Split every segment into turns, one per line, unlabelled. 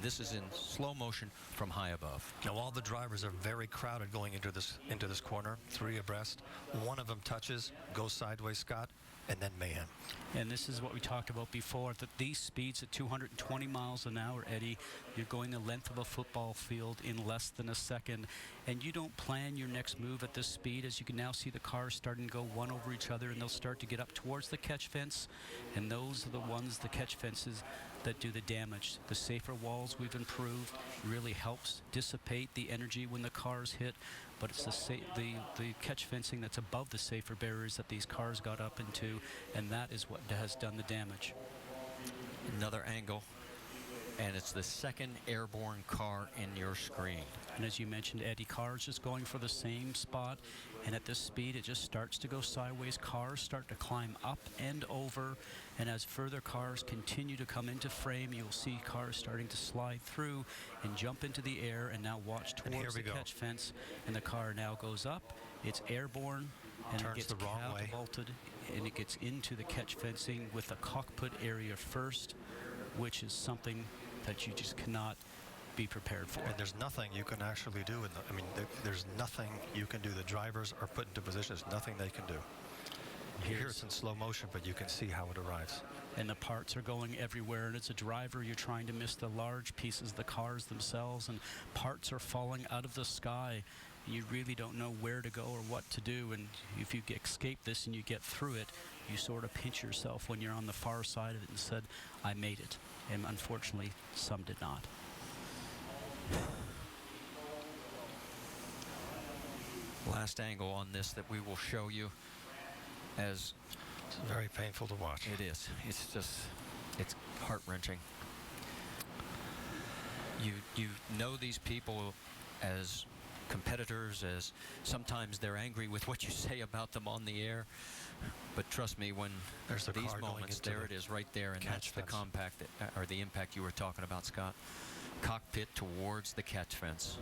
this is in slow motion from high above.
Now all the drivers are very crowded going into this corner, 3 abreast. One of them touches, goes sideways, Scott, and then mayhem.
And this is what we talked about before, that these speeds at 220 miles an hour, Eddie, you're going the length of a football field in less than a second, and you don't plan your next move at this speed. As you can now see, the cars starting to go one over each other, and they'll start to get up towards the catch fence, and those are the ones, the catch fences, that do the damage. The safer walls we've improved really helps dissipate the energy when the cars hit, but it's the catch fencing that's above the safer barriers that these cars got up into, and that is what has done the damage.
Another angle, and it's the second airborne car in your screen.
And as you mentioned, Eddie, cars just going for the same spot, and at this speed it just starts to go sideways. Cars start to climb up and over, and as further cars continue to come into frame, you'll see cars starting to slide through and jump into the air, and now watch towards the catch fence, and the car now goes up. It's airborne, and it gets catapulted, and it gets into the catch fencing with the cockpit area first, which is something that you just cannot be prepared for.
And there's nothing you can actually do. There's nothing you can do. The drivers are put into position. There's nothing they can do. Here it's in slow motion, but you can see how it arrives.
And the parts are going everywhere, and as a driver, you're trying to miss the large pieces of the cars themselves, and parts are falling out of the sky. You really don't know where to go or what to do, and if you escape this and you get through it, you sort of pinch yourself when you're on the far side of it and said, I made it. And unfortunately, some did not.
Last angle on this that we will show you, as
it's very painful to watch.
It is. It's just, it's heart-wrenching. You know these people as competitors, as sometimes they're angry with what you say about them on the air, but trust me, when
there's the
these moments, there it is right there, and that's the the impact you were talking about, Scott. Cockpit towards the catch fence.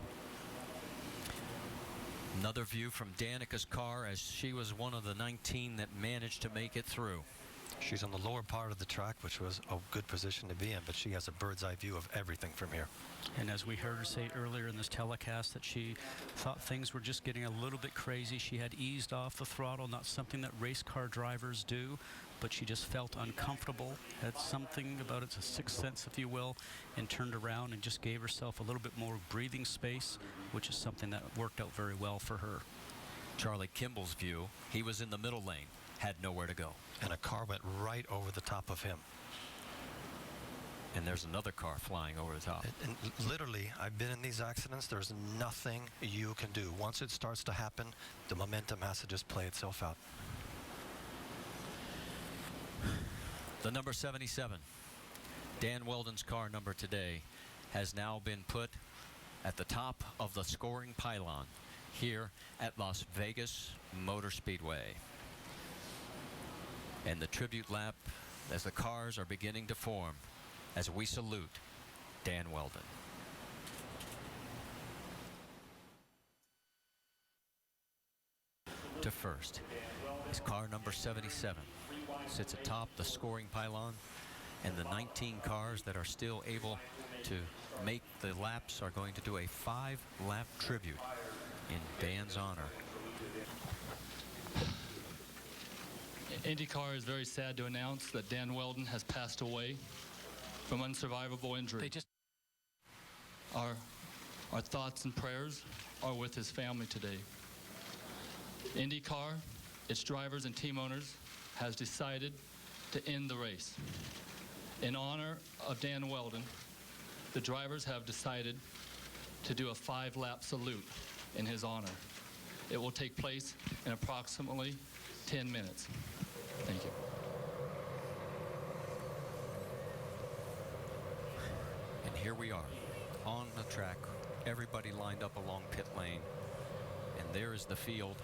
Another view from Danica's car, as she was one of the 19 that managed to make it through.
She's on the lower part of the track, which was a good position to be in, but she has a bird's eye view of everything from here.
And as we heard her say earlier in this telecast, that she thought things were just getting a little bit crazy. She had eased off the throttle, not something that race car drivers do, but she just felt uncomfortable, had something about it, a sixth sense, if you will, and turned around and just gave herself a little bit more breathing space, which is something that worked out very well for her.
Charlie Kimball's view, he was in the middle lane, had nowhere to go.
And a car went right over the top of him.
And there's another car flying over the top.
And literally, I've been in these accidents. There's nothing you can do. Once it starts to happen, the momentum has to just play itself out.
The number 77, Dan Wheldon's car number today, has now been put at the top of the scoring pylon here at Las Vegas Motor Speedway. And the tribute lap as the cars are beginning to form, as we salute Dan Wheldon. To first is car number 77. Sits atop the scoring pylon, and the 19 cars that are still able to make the laps are going to do a 5-lap tribute in Dan's honor.
IndyCar is very sad to announce that Dan Wheldon has passed away from unsurvivable injury. Our thoughts and prayers are with his family today. IndyCar, its drivers and team owners, has decided to end the race. In honor of Dan Wheldon, the drivers have decided to do a 5-lap salute in his honor. It will take place in approximately 10 minutes. Thank you.
And here we are on the track, everybody lined up along pit lane, and there is the field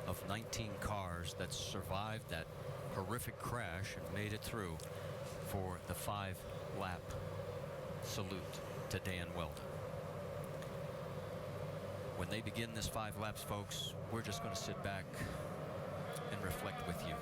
of 19 cars that survived that horrific crash and made it through for the 5-lap salute to Dan Wheldon. When they begin this 5 laps, folks, we're just going to sit back and reflect with you.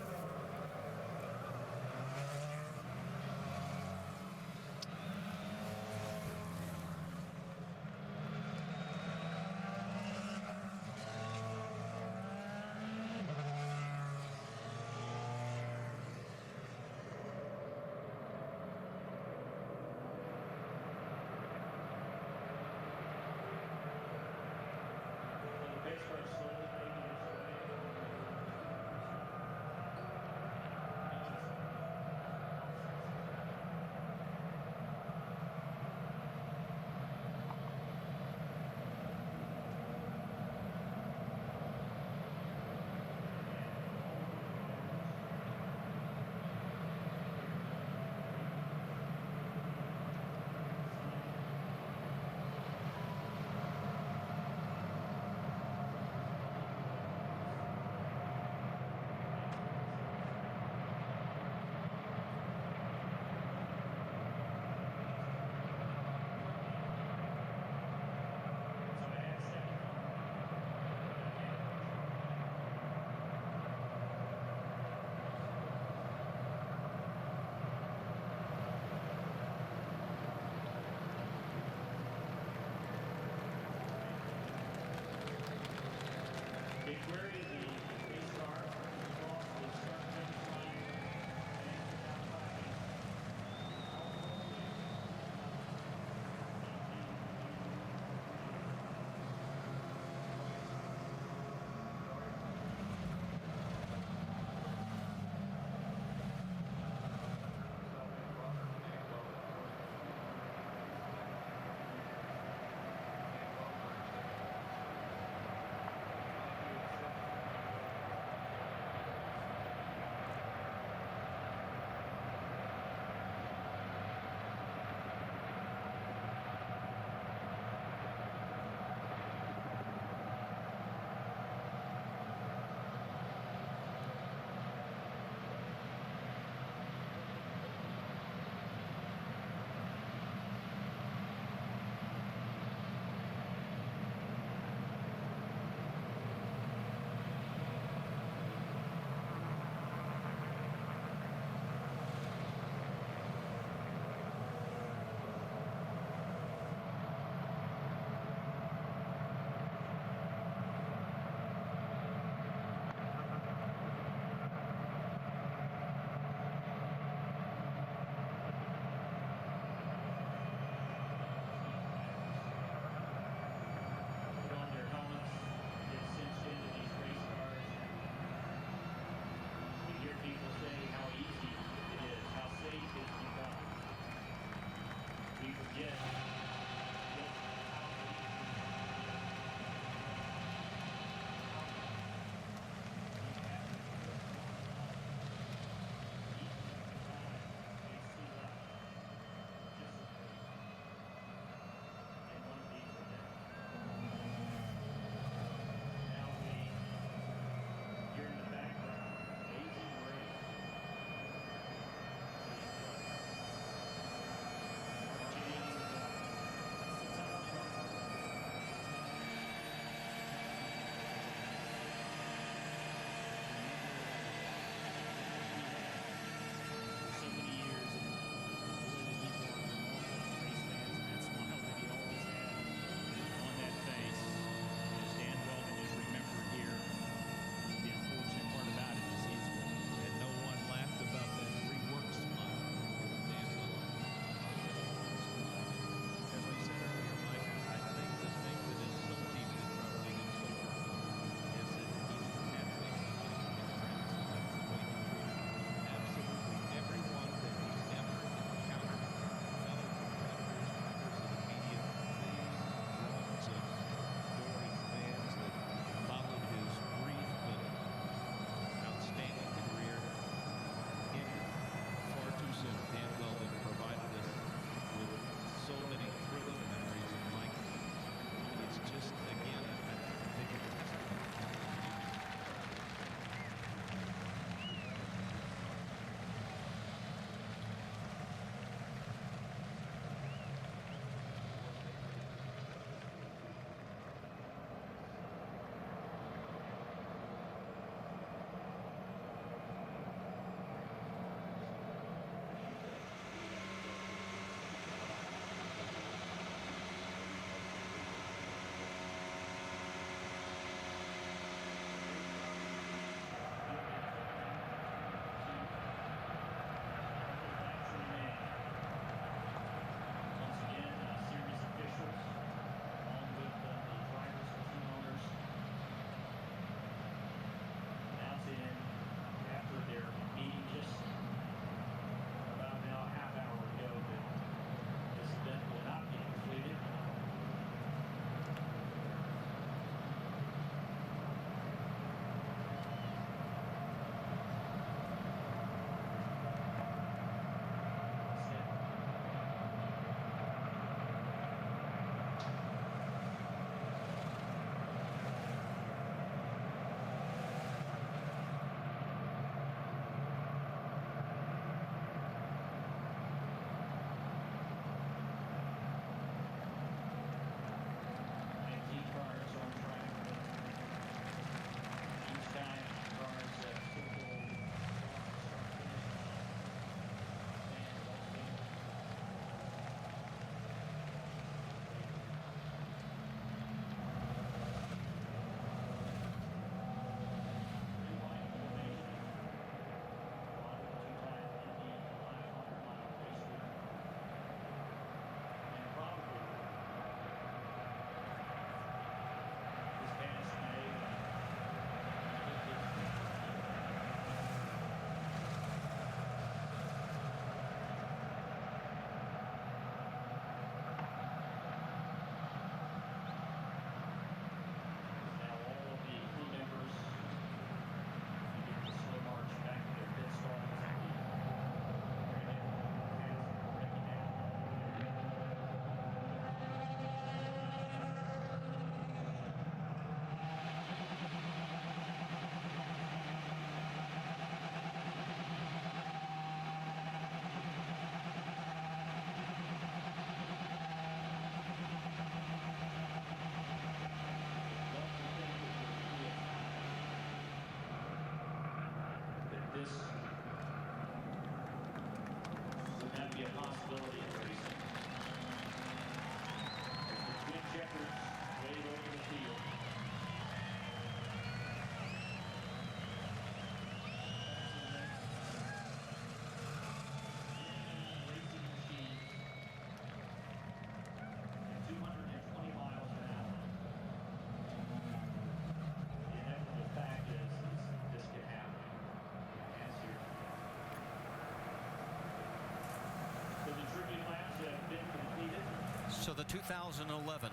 So the 2011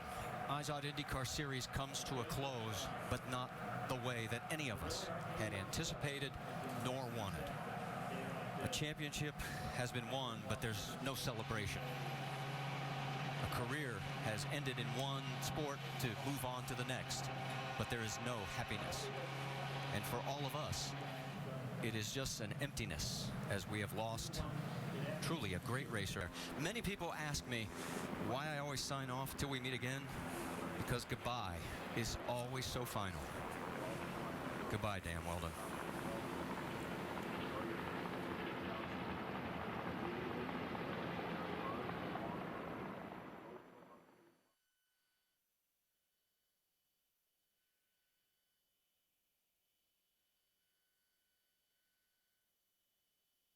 IZOD IndyCar Series comes to a close, but not the way that any of us had anticipated nor wanted. A championship has been won, but there's no celebration. A career has ended in one sport to move on to the next, but there is no happiness. And for all of us, it is just an emptiness as we have lost truly a great racer. Many people ask me why I always sign off till we meet again, because goodbye is always so final. Goodbye, Dan Wheldon.